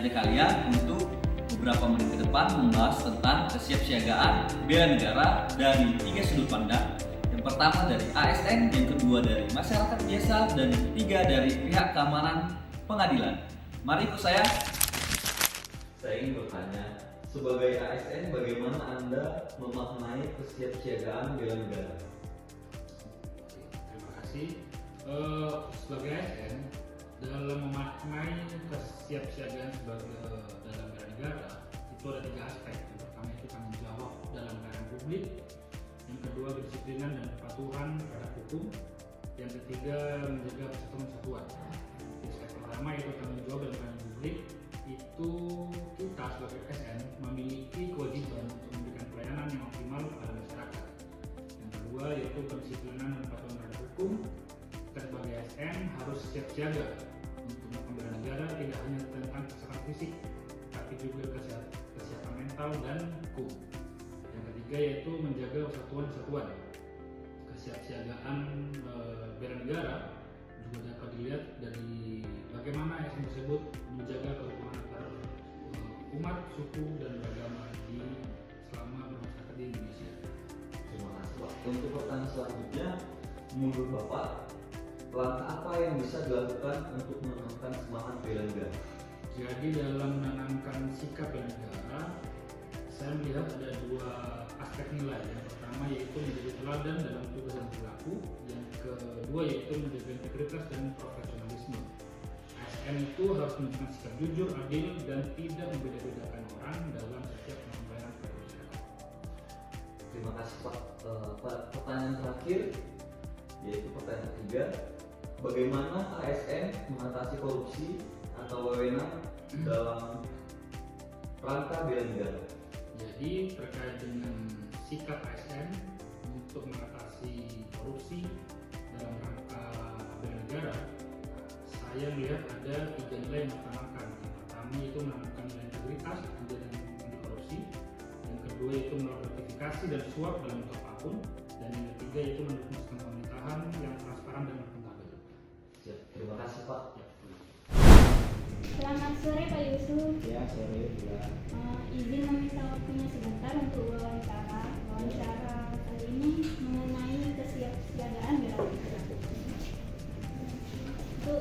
mengajak kalian untuk beberapa menit ke depan membahas tentang kesiapsiagaan bela negara dari 3 sudut pandang. Yang pertama dari ASN, yang kedua dari masyarakat biasa, dan yang ketiga dari pihak keamanan pengadilan. Mari ikut saya. Saya ingin bertanya, sebagai ASN bagaimana Anda memaknai kesiapsiagaan bela negara? Terima kasih. Sebagai ASN, dalam memaknai kesiapsiagaan sebagai dalam bela negara itu ada 3 aspek. Yang pertama itu tanggung jawab dalam pelayanan publik, yang kedua kedisiplinan dan kepatuhan terhadap hukum, yang ketiga menjaga persatuan kesatuan. Aspek pertama itu tanggung jawab dalam pelayanan publik, itu kita sebagai ASN memiliki kewajiban untuk memberikan pelayanan yang optimal kepada masyarakat. Yang kedua yaitu kedisiplinan dan kepatuhan terhadap hukum. Kita sebagai ASN harus siap siaga untuk membela negara, tidak hanya tentang kesehatan fisik, tapi juga kesiapan mental dan hukum. Yang ketiga yaitu menjaga persatuan kesatuan. Kesiapsiagaan bela negara juga dapat dilihat dari bagaimana ASN tersebut menjaga kerukunan antar umat, suku, dan beragama selama bermasyarakat di Indonesia. Terima kasih Pak. Untuk pertanyaan selanjutnya, menurut Bapak, langkah apa yang bisa dilakukan untuk menanamkan semangat bela negara? Jadi dalam menanamkan sikap bela negara, saya melihat ada 2 aspek nilai. Yang pertama yaitu menjadi teladan dalam tugas dan perilaku. Yang kedua yaitu menjaga integritas dan profesionalisme. ASN itu harus menunjukkan sikap jujur, adil, dan tidak membeda-bedakan orang dalam setiap pelayanan kepada masyarakat. Terima kasih Pak. Pertanyaan terakhir, yaitu pertanyaan ketiga, bagaimana ASN mengatasi korupsi atau wewenang dalam rangka bela negara? Jadi terkait dengan sikap ASN untuk mengatasi korupsi dalam rangka bela negara, saya melihat ada 3 nilai yang ditanamkan. Yang pertama yaitu menanamkan nilai integritas dan anti korupsi. Yang kedua yaitu melakukan gratifikasi dan suap dalam bentuk apapun. Dan yang ketiga yaitu mendukung sistem pemerintahan yang transparan dan akuntabel. Siap. Terima kasih Pak. Selamat sore Pak Yusuf. Ya, sore juga. Izin meminta waktunya sebentar untuk wawancara. Wawancara kali ini mengenai kesiapsiagaan bela negara. Untuk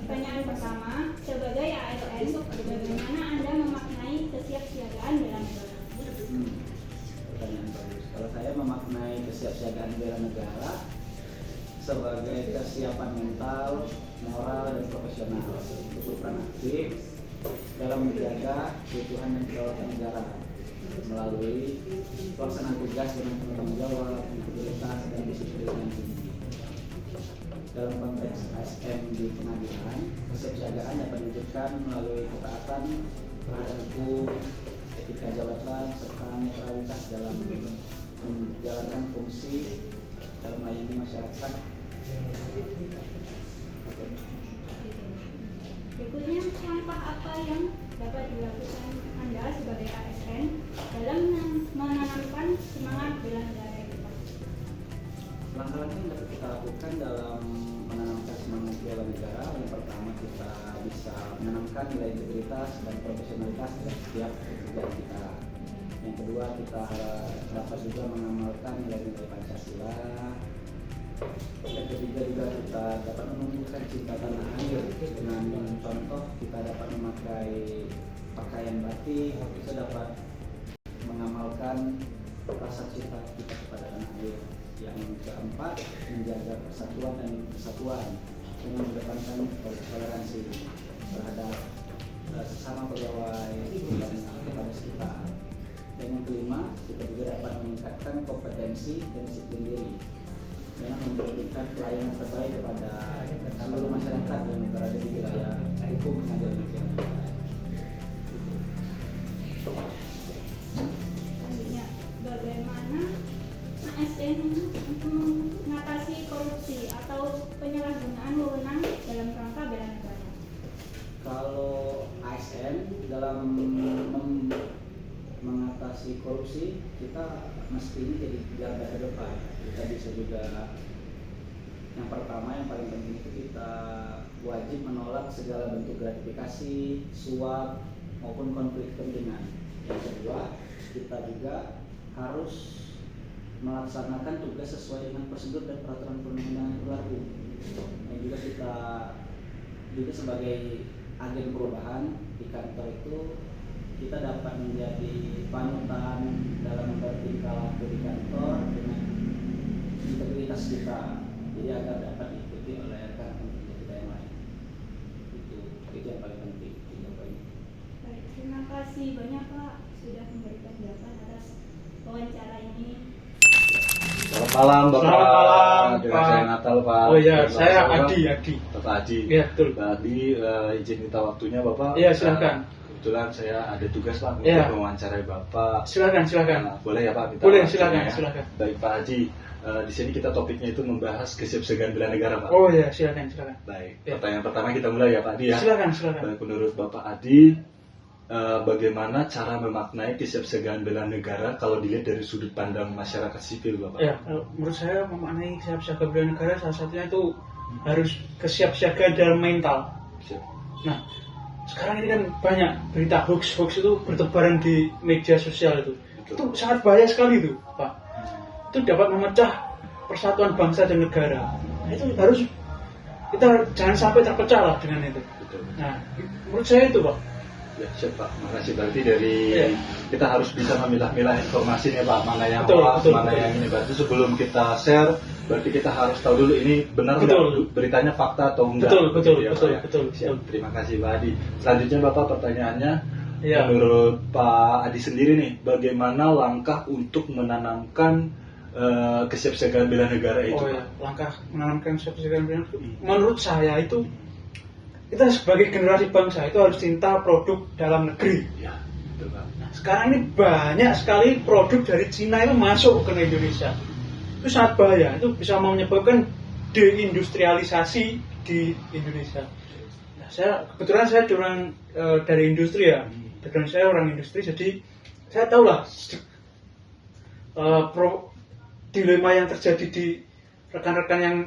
pertanyaan pertama, sebagai ASN, bagaimana Anda memaknai kesiapsiagaan bela negara? Pertanyaan bagus. Kalau saya memaknai kesiapsiagaan bela negara sebagai kesiapan mental, moral, dan profesional untuk berperan aktif dalam menjaga keutuhan dan kedaulatan negara melalui pelaksanaan tugas dengan tanggung jawab, integritas, dan disiplin yang tinggi. Dalam konteks ASN di pengadilan, kesiapsiagaan dapat diwujudkan melalui ketaatan terhadap hukum, etika jabatan, serta netralitas dalam menjalankan fungsi dalam melayani masyarakat. Berikutnya, langkah apa yang dapat dilakukan Anda sebagai ASN dalam menanamkan semangat bela negara itu? Langkah-langkah yang dapat kita lakukan dalam menanamkan semangat bela negara, yang pertama kita bisa menanamkan nilai integritas dan profesionalitas dalam setiap pekerjaan kita. Yang kedua, kita dapat juga mengamalkan nilai-nilai Pancasila. Yang ketiga juga kita dapat menumbuhkan cinta tanah air dengan contoh kita dapat memakai pakaian batik, kita dapat mengamalkan rasa cinta kita kepada tanah air. Yang keempat, menjaga persatuan dan kesatuan dengan mengedepankan toleransi terhadap sesama pegawai dan kepada sekitar. Dan yang kelima, kita juga dapat meningkatkan kompetensi dan disiplin diri dengan memberikan pelayanan terbaik kepada seluruh masyarakat yang berada di wilayah hukum pengadilan negeri. Selanjutnya, bagaimana ASN untuk mengatasi korupsi atau penyalahgunaan wewenang dalam rangka bela negara? Kalau ASN dalam mengatasi korupsi, kita mesti ini jadi garda terdepan. Kita bisa juga Yang pertama, yang paling penting itu kita wajib menolak segala bentuk gratifikasi, suap, maupun konflik kepentingan. Yang kedua, kita juga harus melaksanakan tugas sesuai dengan prosedur dan peraturan perundang-undangan yang berlaku. Dan juga kita sebagai agen perubahan di kantor itu kita dapat menjadi panutan dalam bertingkah laku di kantor dengan integritas kita, jadi agar dapat diikuti oleh rekan kerja kita yang lain. Itu yang paling penting. Baik, terima kasih banyak Pak sudah memberikan jawaban atas wawancara ini. Selamat malam Bapak. Selamat malam, Dengan Pak. saya Natal Pak. Oh iya, Bapak saya siapa? Adi. Bapak Adi. Iya, betul. Tadi izin minta waktunya Bapak. Iya, silakan. Kebetulan saya ada tugas Pak untuk Iya. mewawancarai Bapak. Silakan. Nah, boleh ya Pak? Minta Boleh, waktunya silakan. ya? Baik Pak Haji. Di sini kita topiknya itu membahas kesiapsiagaan bela negara Pak. Oh iya, silakan. Baik. Ya. Pertanyaan pertama kita mulai ya Pak Adi ya. Silakan. Baik, menurut Bapak Adi, bagaimana cara memaknai kesiapsiagaan bela negara kalau dilihat dari sudut pandang masyarakat sipil Bapak? Ya, menurut saya memaknai kesiapsiagaan bela negara salah satunya itu harus kesiapsiagaan dalam mental. Siap. Nah, sekarang ini kan banyak berita hoax itu bertebaran di media sosial itu. Betul. Itu sangat bahaya sekali itu, Pak. Itu dapat memecah persatuan bangsa dan negara. Nah, itu harus kita jangan sampai terpecah lah dengan itu. Betul. Nah, menurut saya itu, Pak. Ya, siap Pak. Makasih. Berarti dari Iya. kita harus bisa memilah-milah informasi nih Pak, mana yang Betul, hoax, betul, mana betul. yang ini. Berarti sebelum kita share, berarti kita harus tahu dulu ini benar Betul. nggak beritanya fakta atau enggak. Betul, betul, Begitu ya, betul, Pak, ya? betul, Siap. betul. Terima kasih Pak Adi. Selanjutnya Bapak pertanyaannya, Iya. menurut Pak Adi sendiri nih, bagaimana langkah untuk menanamkan kesiapsiagaan bela negara itu Oh Pak? ya, langkah menanamkan kesiapsiagaan bela negara. Menurut saya itu kita sebagai generasi bangsa itu harus cinta produk dalam negeri. Ya, betul Pak. Nah, sekarang ini banyak sekali produk dari Cina itu masuk ke Indonesia. Itu sangat bahaya. Itu bisa menyebabkan deindustrialisasi di Indonesia. Nah, kebetulan saya orang dari industri ya. Background saya orang industri, jadi saya tahu lah dilema yang terjadi di rekan-rekan yang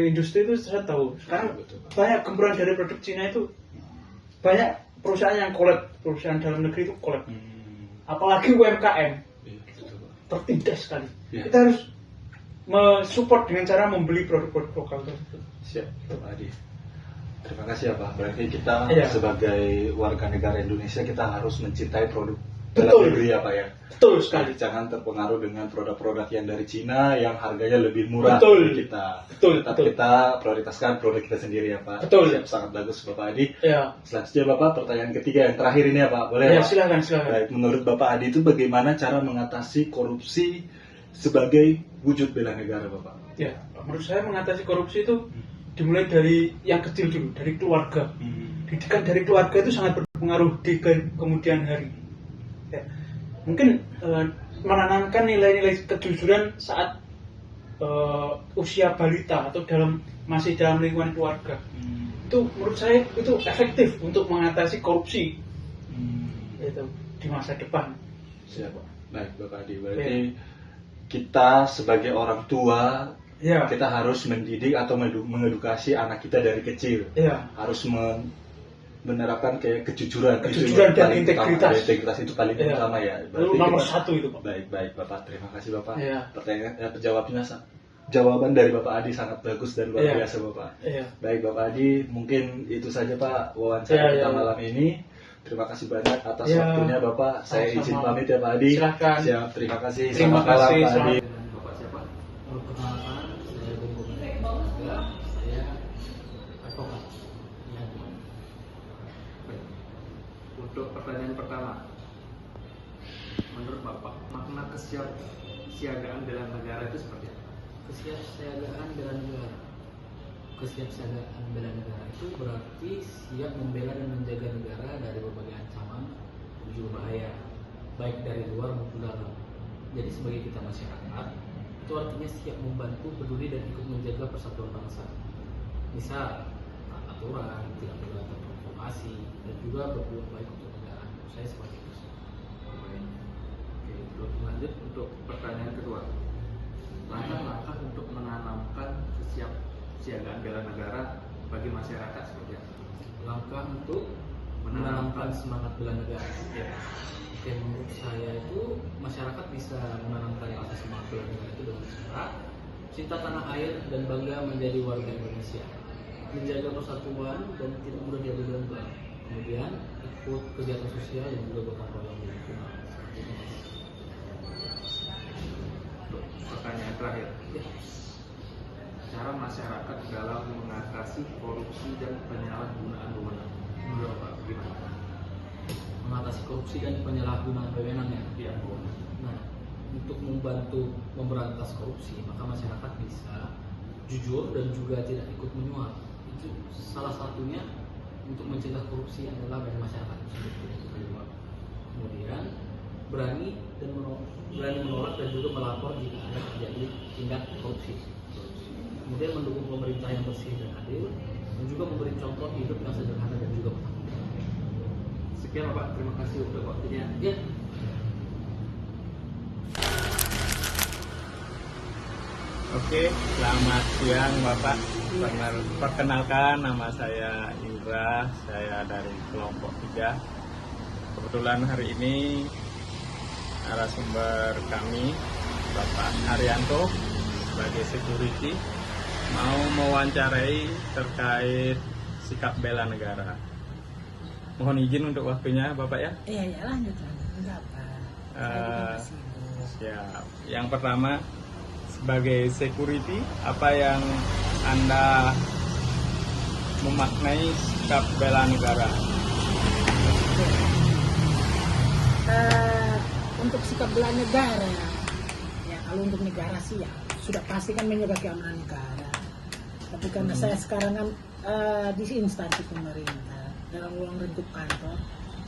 industri itu saya tahu. Sekarang Betul. banyak gempuran dari produk Cina itu, banyak perusahaan yang kolab, perusahaan dalam negeri itu kolab. Apalagi UMKM Iya, betul Pak. tertindas sekali. Ya. Kita harus mensupport dengan cara membeli produk-produk lokal tersebut. Siap, Pak Adi. Terima kasih ya Pak. Berarti kita Iya. sebagai warga negara Indonesia kita harus mencintai produk Betul. dalam negeri ya Pak ya. Betul sekali. Jangan terpengaruh dengan produk-produk yang dari Cina yang harganya lebih murah Betul. dari kita. Betul, Tetap betul. kita prioritaskan produk kita sendiri ya Pak. Betul. Siap, sangat bagus Bapak Adi. Ya, Selanjutnya Bapak, pertanyaan ketiga yang terakhir ini ya Pak. Boleh ya Pak? silakan. Baik, menurut Bapak Adi itu bagaimana cara mengatasi korupsi sebagai wujud bela negara Bapak? Ya, menurut saya mengatasi korupsi itu dimulai dari yang kecil dulu, dari keluarga. Didikan dari keluarga itu sangat berpengaruh di kemudian hari. Ya. Mungkin menanamkan nilai-nilai kejujuran saat usia balita atau masih dalam lingkungan keluarga. Itu menurut saya itu efektif untuk mengatasi korupsi itu di masa depan. Siap Pak. Baik Bapak Adi, berarti kita sebagai orang tua Ya, kita harus mendidik atau mengedukasi anak kita dari kecil. ya, Harus menerapkan kayak kejujuran itu Kejujuran yang dan paling integritas. utama. Integritas itu paling Iya. utama ya. itu nomor satu itu Pak. Baik Bapak, terima kasih Bapak. Iya. Pertanyaan jawaban dari Bapak Adi sangat bagus dan luar Iya. biasa Bapak. Iya. Baik Bapak Adi, mungkin itu saja Pak Iya, wawancara kita iya. malam ini. Terima kasih banyak atas Iya. waktunya Bapak. Saya Sama-sama. izin pamit ya Pak Adi. Silakan. Siap, terima kasih. Terima Selamat malam kasih, Pak Adi. selamat- Bapak siapa? Perkenalkan, saya Bung Lega, saya advokat. Untuk pertanyaan pertama, menurut Bapak, makna kesiapsiagaan bela negara itu seperti apa? Kesiapsiagaan bela negara. Kesiapsiagaan bela negara itu berarti siap membela dan menjaga negara dari berbagai ancaman menuju bahaya, baik dari luar maupun dalam. Jadi sebagai kita masyarakat, itu artinya siap membantu, peduli dan ikut menjaga persatuan bangsa. Misal taat aturan, tidak boleh terprovokasi, dan juga berbuat baik untuk negara. Saya seperti itu. Baik. Oke, terus lanjut untuk pertanyaan kedua. Langkah-langkah untuk menanamkan kesiapsiagaan bela negara bagi masyarakat seperti apa? Langkah untuk menanamkan semangat bela negara. Ya. Oke, menurut saya itu masyarakat bisa menanamkan rasa semangat bela negara itu dengan cara cinta tanah air dan bangga menjadi warga Indonesia, menjaga persatuan dan tidak mudah diadu domba, kemudian ikut kegiatan sosial dan juga gotong royong di lingkungan. Pertanyaan terakhir, Ya, cara masyarakat dalam mengatasi korupsi dan penyalahgunaan wewenang. Menurut Bapak gimana? mengatasi korupsi dan penyalahgunaan wewenang ya. Iya, Bu. Nah, untuk membantu memberantas korupsi, maka masyarakat bisa jujur dan juga tidak ikut menyuap. Itu salah satunya untuk mencegah korupsi adalah dari masyarakat itu sendiri. Kemudian berani menolak dan juga melapor jika ada terjadi tindak korupsi. Kemudian mendukung pemerintah yang bersih dan adil, dan juga memberi contoh hidup yang sederhana dan juga bertanggung jawab. Sekian Bapak, terima kasih untuk waktunya. Ya, Oke, selamat siang Bapak. Perkenalkan, nama saya Indra, saya dari kelompok 3. Kebetulan hari ini narasumber kami Bapak Haryanto sebagai security mau mewawancarai terkait sikap bela negara. Mohon izin untuk waktunya Bapak ya. Iya, ya lanjut. Enggak apa. Siap. Yang pertama, sebagai security, apa yang Anda memaknai sikap bela negara? Untuk sikap bela negara, ya kalau untuk negara sih ya sudah pasti kan menjaga keamanan negara. Tapi karena saya sekarang kan di instansi pemerintah dalam ruang lingkup kantor,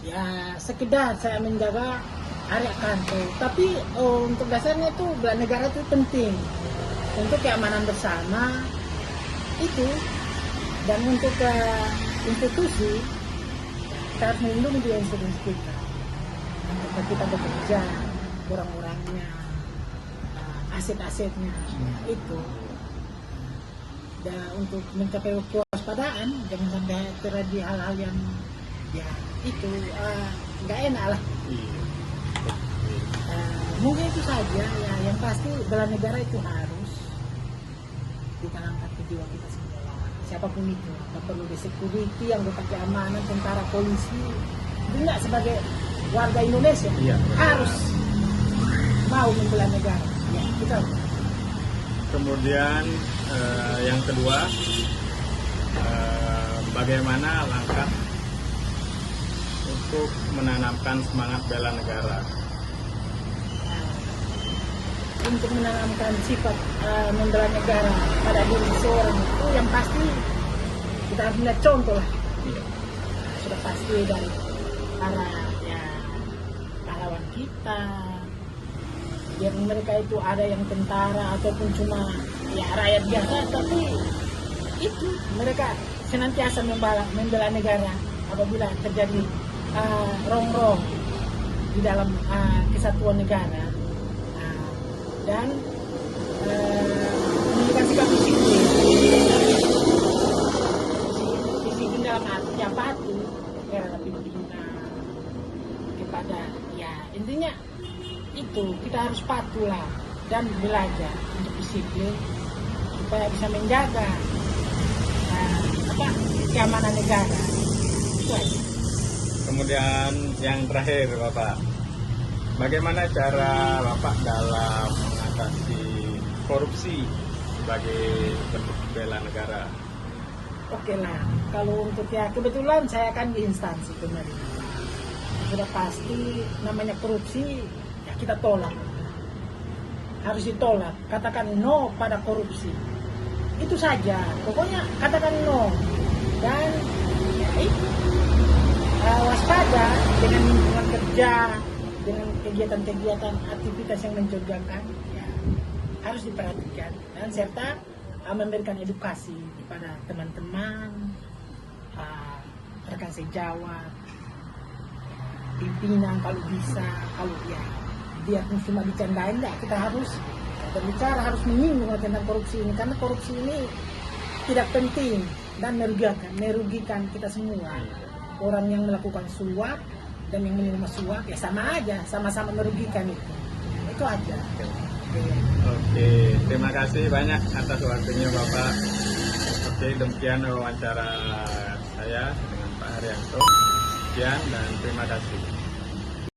ya sekedar saya menjaga area kantor. Tapi untuk dasarnya itu bela negara itu penting untuk keamanan bersama itu, dan untuk institusi kita harus melindungi juga institusi kita. Ketika kita bekerja, orang-orangnya, aset-asetnya itu. Dan untuk mencapai kewaspadaan, jangan sampai terjadi hal-hal yang ya itu nggak enak lah. Mungkin itu saja ya. Yang pasti bela negara itu harus ditanamkan ke jiwa kita semua. Siapapun itu, tak perlu di security, anggota keamanan, tentara, polisi, itu enggak, sebagai warga Indonesia harus mau membela negara. Ya, kita. Kemudian yang kedua, bagaimana langkah untuk menanamkan semangat bela negara? Untuk menanamkan sifat membela negara pada diri seseorang itu yang pasti kita harus melihat contoh lah. Sudah pasti dari para ya pahlawan kita, biar mereka itu ada yang tentara ataupun cuma ya rakyat biasa, tapi itu mereka senantiasa membela negara apabila terjadi rongrong di dalam kesatuan negara. Dan menunjukkan sikap disiplin dalam arti yang patuh karena pimpinan kepada ya intinya itu kita harus patuh lah dan belajar untuk disiplin supaya bisa menjaga keamanan negara. Itu aja. Kemudian yang terakhir Bapak, bagaimana cara Bapak dalam mengatasi korupsi sebagai bentuk bela negara? Oke lah, kalau untuk ya kebetulan saya kan di instansi pemerintah. Sudah pasti namanya korupsi ya kita tolak. Harus ditolak, katakan no pada korupsi. Itu saja, pokoknya katakan no. Dan ya itu waspada dengan lingkungan kerja, dengan kegiatan-kegiatan aktivitas yang mencurigakan ya, harus diperhatikan dan serta memberikan edukasi kepada teman-teman, rekan sejawat, pimpinan kalau bisa, kalau ya biarpun cuma dicandain, kita harus berbicara, harus menyinggung tentang korupsi ini, karena korupsi ini tidak penting dan merugikan kita semua. Orang yang melakukan suap dan yang menerima suap ya sama aja, sama-sama merugikan itu aja. Oke, terima kasih banyak atas waktunya Bapak. Oke, demikian wawancara saya dengan Pak Haryanto. Sekian dan terima kasih.